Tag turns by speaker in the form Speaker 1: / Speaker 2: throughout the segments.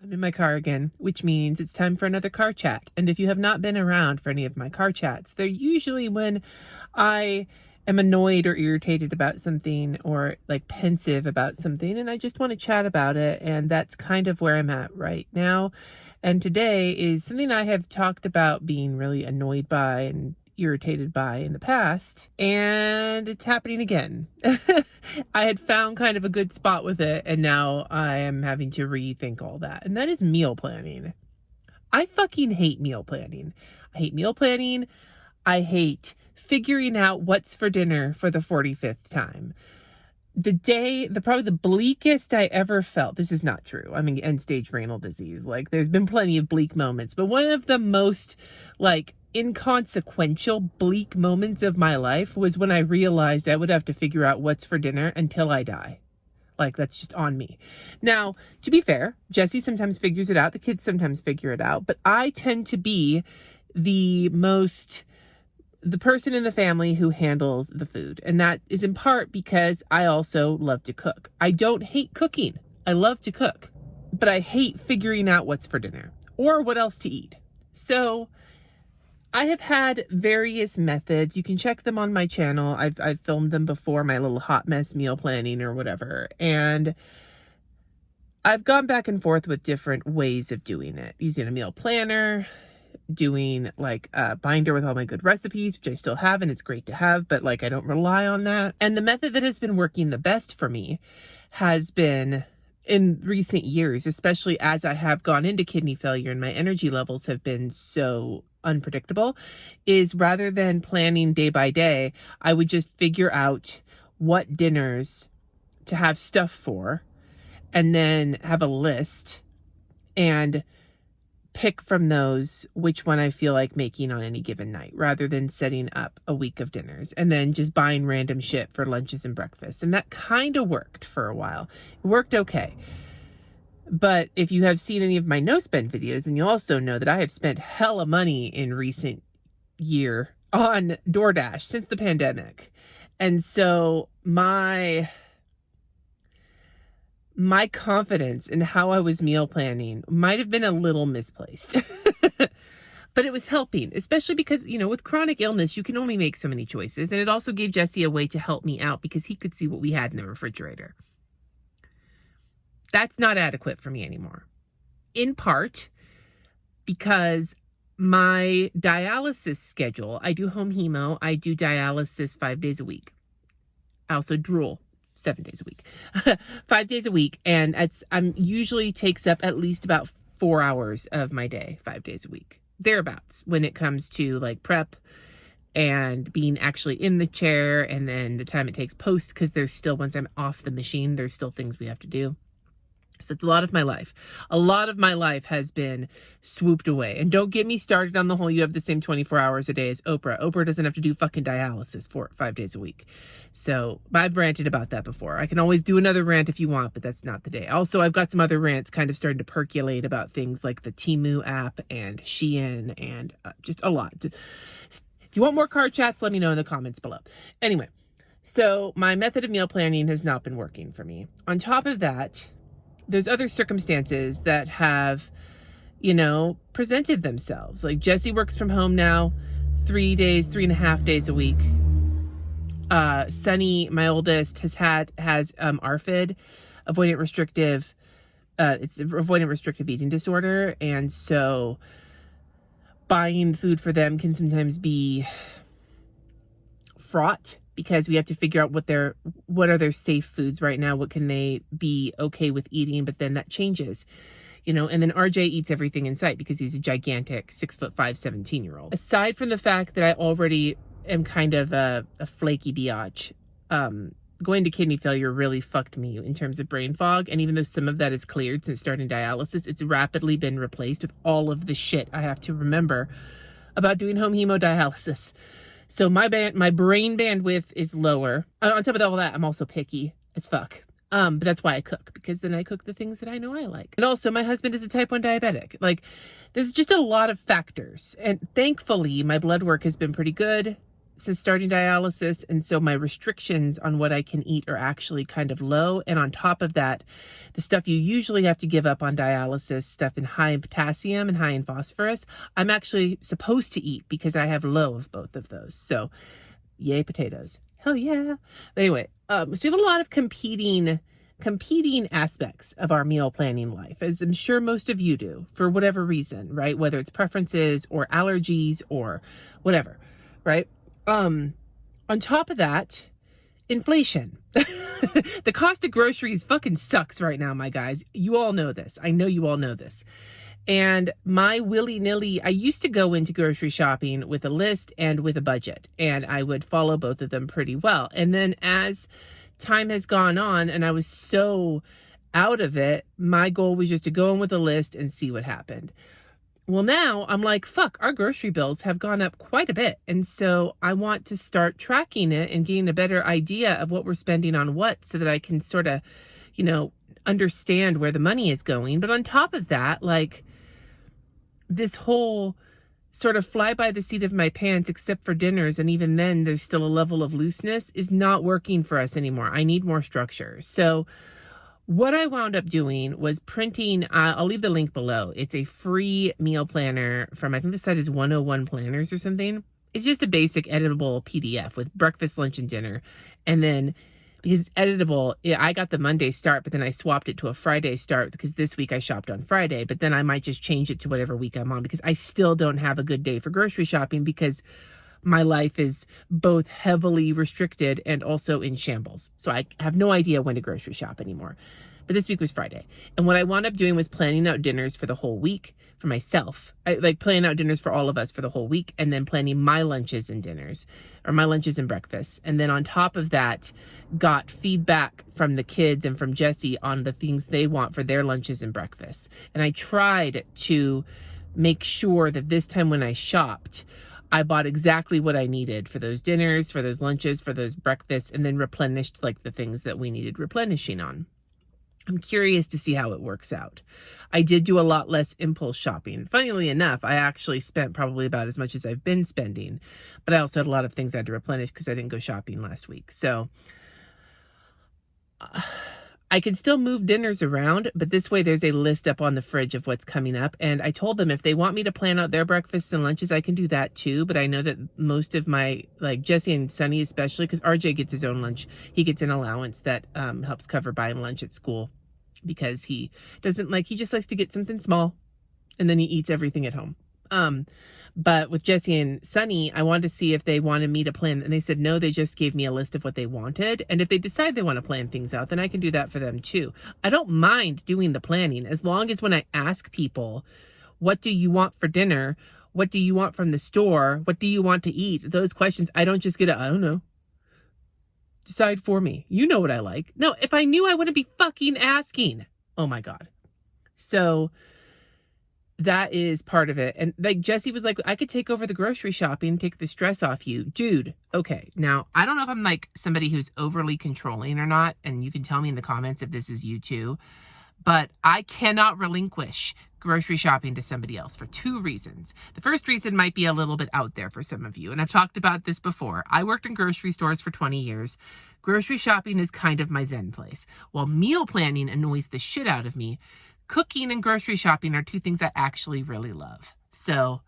Speaker 1: I'm in my car again, which means it's time for another car chat. And if you have not been around for any of my car chats, they're usually when I am annoyed or irritated about something or like pensive about something, and I just want to chat about it. And that's kind of where I'm at right now. And today is something I have talked about being really annoyed by and irritated by in the past, and it's happening again. I had found kind of a good spot with it, and now I am having to rethink all that. And that is meal planning. I fucking hate meal planning. I hate meal planning. I hate figuring out what's for dinner for the 45th time. Probably the bleakest I ever felt. This is not true. I mean, end stage renal disease. Like, there's been plenty of bleak moments, but one of the most inconsequential bleak moments of my life was when I realized I would have to figure out what's for dinner until I die. Like, that's just on me. Now, to be fair, Jesse sometimes figures it out. The kids sometimes figure it out, but I tend to be the person in the family who handles the food. And that is in part because I also love to cook. I don't hate cooking. I love to cook, but I hate figuring out what's for dinner or what else to eat. So I have had various methods. You can check them on my channel. I've filmed them before, my little hot mess meal planning or whatever. And I've gone back and forth with different ways of doing it. Using a meal planner, doing like a binder with all my good recipes, which I still have, and it's great to have, but I don't rely on that. And the method that has been working the best for me has been, in recent years, especially as I have gone into kidney failure and my energy levels have been so unpredictable, is rather than planning day by day, I would just figure out what dinners to have stuff for and then have a list and pick from those which one I feel like making on any given night, rather than setting up a week of dinners and then just buying random shit for lunches and breakfasts. And that kind of worked for a while. It worked okay. But if you have seen any of my no spend videos, then you also know that I have spent hella money in recent year on DoorDash since the pandemic. And so my confidence in how I was meal planning might have been a little misplaced, but it was helping, especially because, with chronic illness, you can only make so many choices. And it also gave Jesse a way to help me out because he could see what we had in the refrigerator. That's not adequate for me anymore. In part because my dialysis schedule, I do home hemo, I do dialysis 5 days a week. I also drool 7 days a week, 5 days a week. And usually takes up at least about 4 hours of my day, 5 days a week, thereabouts, when it comes to prep and being actually in the chair. And then the time it takes post, because there's still, once I'm off the machine, there's still things we have to do. So it's a lot of my life. A lot of my life has been swooped away. And don't get me started on the whole, you have the same 24 hours a day as Oprah. Oprah doesn't have to do fucking dialysis 5 days a week. So I've ranted about that before. I can always do another rant if you want, but that's not the day. Also, I've got some other rants kind of starting to percolate about things like the Temu app and Shein and just a lot. If you want more car chats, let me know in the comments below. Anyway, so my method of meal planning has not been working for me. On top of that, there's other circumstances that have, presented themselves. Like Jesse works from home now 3.5 days a week. Sunny, my oldest, has ARFID, avoidant restrictive eating disorder. And so buying food for them can sometimes be fraught, because we have to figure out what are their safe foods right now, what can they be okay with eating, but then that changes, and then RJ eats everything in sight because he's a gigantic 6'5", 17-year-old. Aside from the fact that I already am kind of a flaky biatch, going to kidney failure really fucked me in terms of brain fog. And even though some of that is cleared since starting dialysis, it's rapidly been replaced with all of the shit I have to remember about doing home hemodialysis. So my brain bandwidth is lower. On top of all that, I'm also picky as fuck. But that's why I cook, because then I cook the things that I know I like. And also, my husband is a type 1 diabetic. There's just a lot of factors. And thankfully, my blood work has been pretty good. since starting dialysis, and so my restrictions on what I can eat are actually kind of low. And on top of that, the stuff you usually have to give up on dialysis, stuff in high in potassium and high in phosphorus, I'm actually supposed to eat because I have low of both of those. So yay potatoes. Hell yeah. But anyway, so we have a lot of competing aspects of our meal planning life, as I'm sure most of you do, for whatever reason, right? Whether it's preferences or allergies or whatever, right? On top of that, inflation. The cost of groceries fucking sucks right now, my guys. You all know this. I know you all know this. And my willy-nilly, I used to go into grocery shopping with a list and with a budget, and I would follow both of them pretty well. And then as time has gone on and I was so out of it, my goal was just to go in with a list and see what happened. Well, now I'm like, fuck, our grocery bills have gone up quite a bit. And so I want to start tracking it and getting a better idea of what we're spending on what, so that I can sort of, understand where the money is going. But on top of that, like, this whole sort of fly by the seat of my pants, except for dinners, and even then there's still a level of looseness, is not working for us anymore. I need more structure. So what I wound up doing was printing, I'll leave the link below. It's a free meal planner from, I think the site is 101 Planners or something. It's just a basic editable PDF with breakfast, lunch, and dinner. And then, because it's editable, I got the Monday start, but then I swapped it to a Friday start because this week I shopped on Friday. But then I might just change it to whatever week I'm on, because I still don't have a good day for grocery shopping because my life is both heavily restricted and also in shambles. So I have no idea when to grocery shop anymore. But this week was Friday. And what I wound up doing was planning out dinners for the whole week for myself. Planning out dinners for all of us for the whole week, and then planning my lunches and dinners, or my lunches and breakfasts. And then on top of that, got feedback from the kids and from Jesse on the things they want for their lunches and breakfasts. And I tried to make sure that this time when I shopped, I bought exactly what I needed for those dinners, for those lunches, for those breakfasts, and then replenished like the things that we needed replenishing on. I'm curious to see how it works out. I did do a lot less impulse shopping. Funnily enough, I actually spent probably about as much as I've been spending, but I also had a lot of things I had to replenish because I didn't go shopping last week. So I can still move dinners around, but this way there's a list up on the fridge of what's coming up. And I told them if they want me to plan out their breakfasts and lunches, I can do that too. But I know that most of my, like Jesse and Sonny especially, because RJ gets his own lunch. He gets an allowance that helps cover buying lunch at school, because he just likes to get something small and then he eats everything at home. But with Jesse and Sonny, I wanted to see if they wanted me to plan, and they said no, they just gave me a list of what they wanted. And if they decide they want to plan things out, then I can do that for them too. I don't mind doing the planning, as long as when I ask people, what do you want for dinner? What do you want from the store? What do you want to eat? Those questions, I don't just get I don't know. Decide for me. You know what I like. No, if I knew, I wouldn't be fucking asking. Oh my God. So that is part of it. And like Jesse was like, I could take over the grocery shopping, take the stress off you. Dude, okay. Now, I don't know if I'm like somebody who's overly controlling or not, and you can tell me in the comments if this is you too, but I cannot relinquish grocery shopping to somebody else for two reasons. The first reason might be a little bit out there for some of you, and I've talked about this before. I worked in grocery stores for 20 years. Grocery shopping is kind of my zen place. While meal planning annoys the shit out of me, cooking and grocery shopping are two things I actually really love. So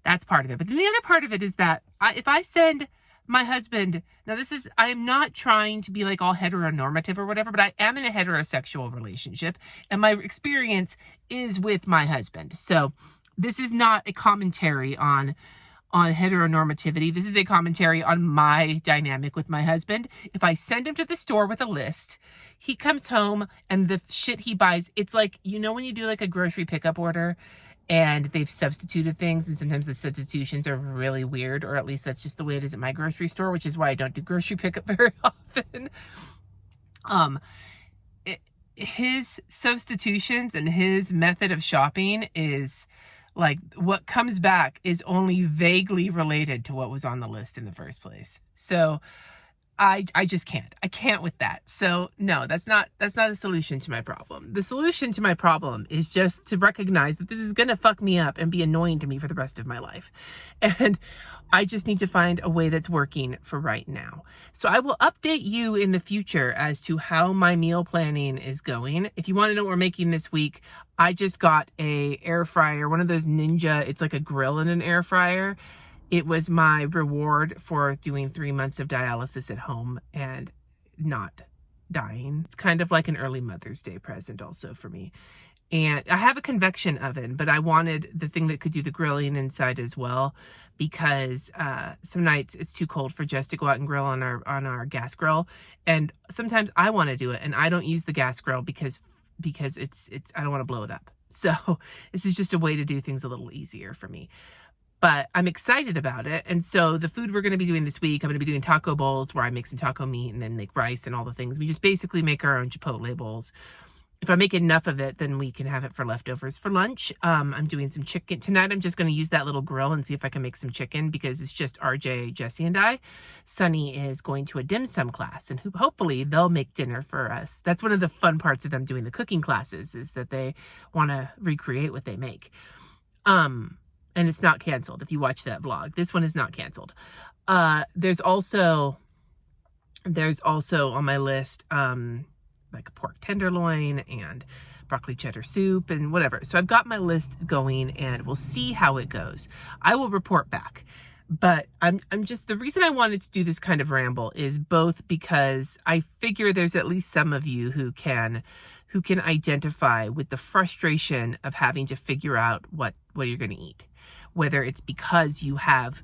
Speaker 1: that's part of it. But then the other part of it is that if I send my husband, now I am not trying to be like all heteronormative or whatever, but I am in a heterosexual relationship, and my experience is with my husband. So this is not a commentary on heteronormativity. This is a commentary on my dynamic with my husband. If I send him to the store with a list, he comes home and the shit he buys, it's like, when you do like a grocery pickup order and they've substituted things, and sometimes the substitutions are really weird, or at least that's just the way it is at my grocery store, which is why I don't do grocery pickup very often. His substitutions and his method of shopping is like, what comes back is only vaguely related to what was on the list in the first place. So I just can't. I can't with that. So no, that's not a solution to my problem. The solution to my problem is just to recognize that this is going to fuck me up and be annoying to me for the rest of my life. And I just need to find a way that's working for right now. So I will update you in the future as to how my meal planning is going. If you want to know what we're making this week, I just got a air fryer, one of those Ninja, it's like a grill in an air fryer. It was my reward for doing 3 months of dialysis at home and not dying. It's kind of like an early Mother's Day present also for me. And I have a convection oven, but I wanted the thing that could do the grilling inside as well, because some nights it's too cold for Jess to go out and grill on our gas grill. And sometimes I want to do it and I don't use the gas grill because it's I don't want to blow it up. So this is just a way to do things a little easier for me. But I'm excited about it. And so the food we're going to be doing this week, I'm going to be doing taco bowls where I make some taco meat and then make rice and all the things. We just basically make our own Chipotle bowls. If I make enough of it, then we can have it for leftovers for lunch. I'm doing some chicken. Tonight I'm just going to use that little grill and see if I can make some chicken because it's just RJ, Jesse, and I. Sunny is going to a dim sum class and hopefully they'll make dinner for us. That's one of the fun parts of them doing the cooking classes is that they want to recreate what they make. And it's not canceled if you watch that vlog. This one is not canceled. There's also on my list like a pork tenderloin and broccoli cheddar soup and whatever. So I've got my list going and we'll see how it goes. I will report back. But I'm just, the reason I wanted to do this kind of ramble is both because I figure there's at least some of you who can identify with the frustration of having to figure out what you're going to eat. Whether it's because you have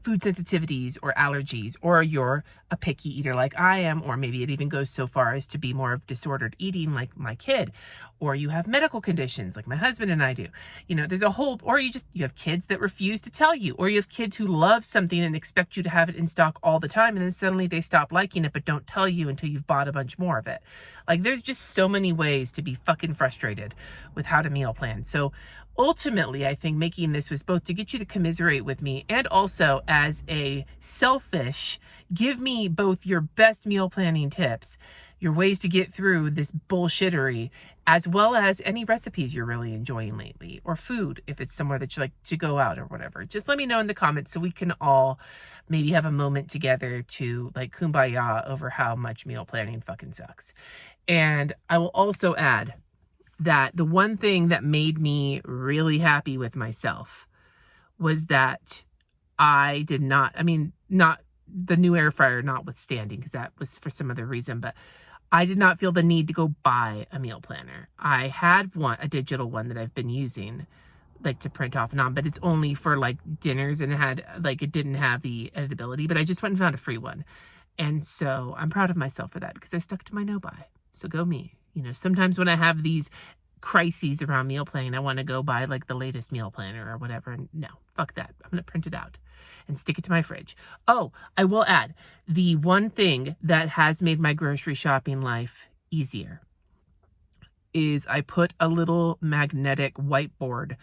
Speaker 1: food sensitivities or allergies, or you're a picky eater like I am, or maybe it even goes so far as to be more of disordered eating like my kid, or you have medical conditions like my husband and I do. You know, there's a whole, or you have kids that refuse to tell you, or you have kids who love something and expect you to have it in stock all the time, and then suddenly they stop liking it but don't tell you until you've bought a bunch more of it. Like, there's just so many ways to be fucking frustrated with how to meal plan. So ultimately, I think making this was both to get you to commiserate with me and also as a selfish, give me both your best meal planning tips, your ways to get through this bullshittery, as well as any recipes you're really enjoying lately, or food, if it's somewhere that you like to go out or whatever. Just let me know in the comments so we can all maybe have a moment together to like kumbaya over how much meal planning fucking sucks. And I will also add that the one thing that made me really happy with myself was that I did not, not the new air fryer notwithstanding, because that was for some other reason, but I did not feel the need to go buy a meal planner. I had a digital one that I've been using, like to print off and on, but it's only for like dinners, and it didn't have the editability, but I just went and found a free one. And so I'm proud of myself for that because I stuck to my no buy. So go me. You know, sometimes when I have these crises around meal planning, I want to go buy like the latest meal planner or whatever. And no, fuck that. I'm going to print it out and stick it to my fridge. Oh, I will add, the one thing that has made my grocery shopping life easier is I put a little magnetic whiteboard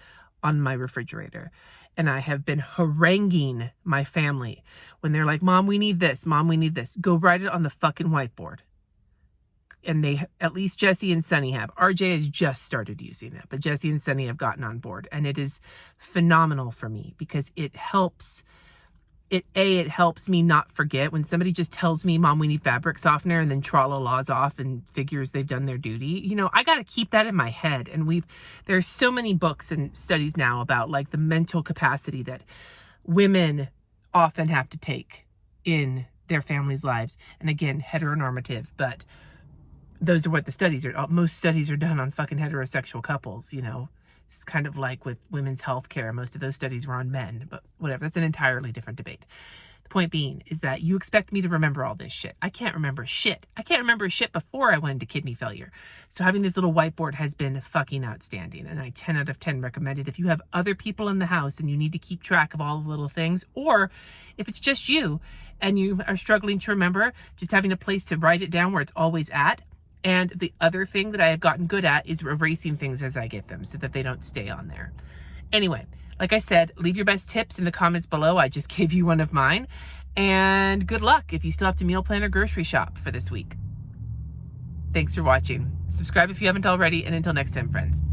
Speaker 1: on my refrigerator. And I have been haranguing my family when they're like, Mom, we need this. Mom, we need this. Go write it on the fucking whiteboard. And they, at least Jesse and Sunny have. RJ has just started using it, but Jesse and Sunny have gotten on board. And it is phenomenal for me because it helps. It helps me not forget when somebody just tells me, Mom, we need fabric softener, and then tra-la-la's off and figures they've done their duty. You know, I got to keep that in my head. And there's so many books and studies now about like the mental capacity that women often have to take in their families' lives. And again, heteronormative, but those are what the studies are. Most studies are done on fucking heterosexual couples, you know. It's kind of like with women's health care. Most of those studies were on men, but whatever. That's an entirely different debate. The point being is that you expect me to remember all this shit. I can't remember shit. I can't remember shit before I went into kidney failure. So having this little whiteboard has been fucking outstanding. And I 10 out of 10 recommend it. If you have other people in the house and you need to keep track of all the little things, or if it's just you and you are struggling to remember, just having a place to write it down where it's always at. And the other thing that I have gotten good at is erasing things as I get them so that they don't stay on there. Anyway, like I said, leave your best tips in the comments below. I just gave you one of mine. And good luck if you still have to meal plan or grocery shop for this week. Thanks for watching. Subscribe if you haven't already, and until next time, friends.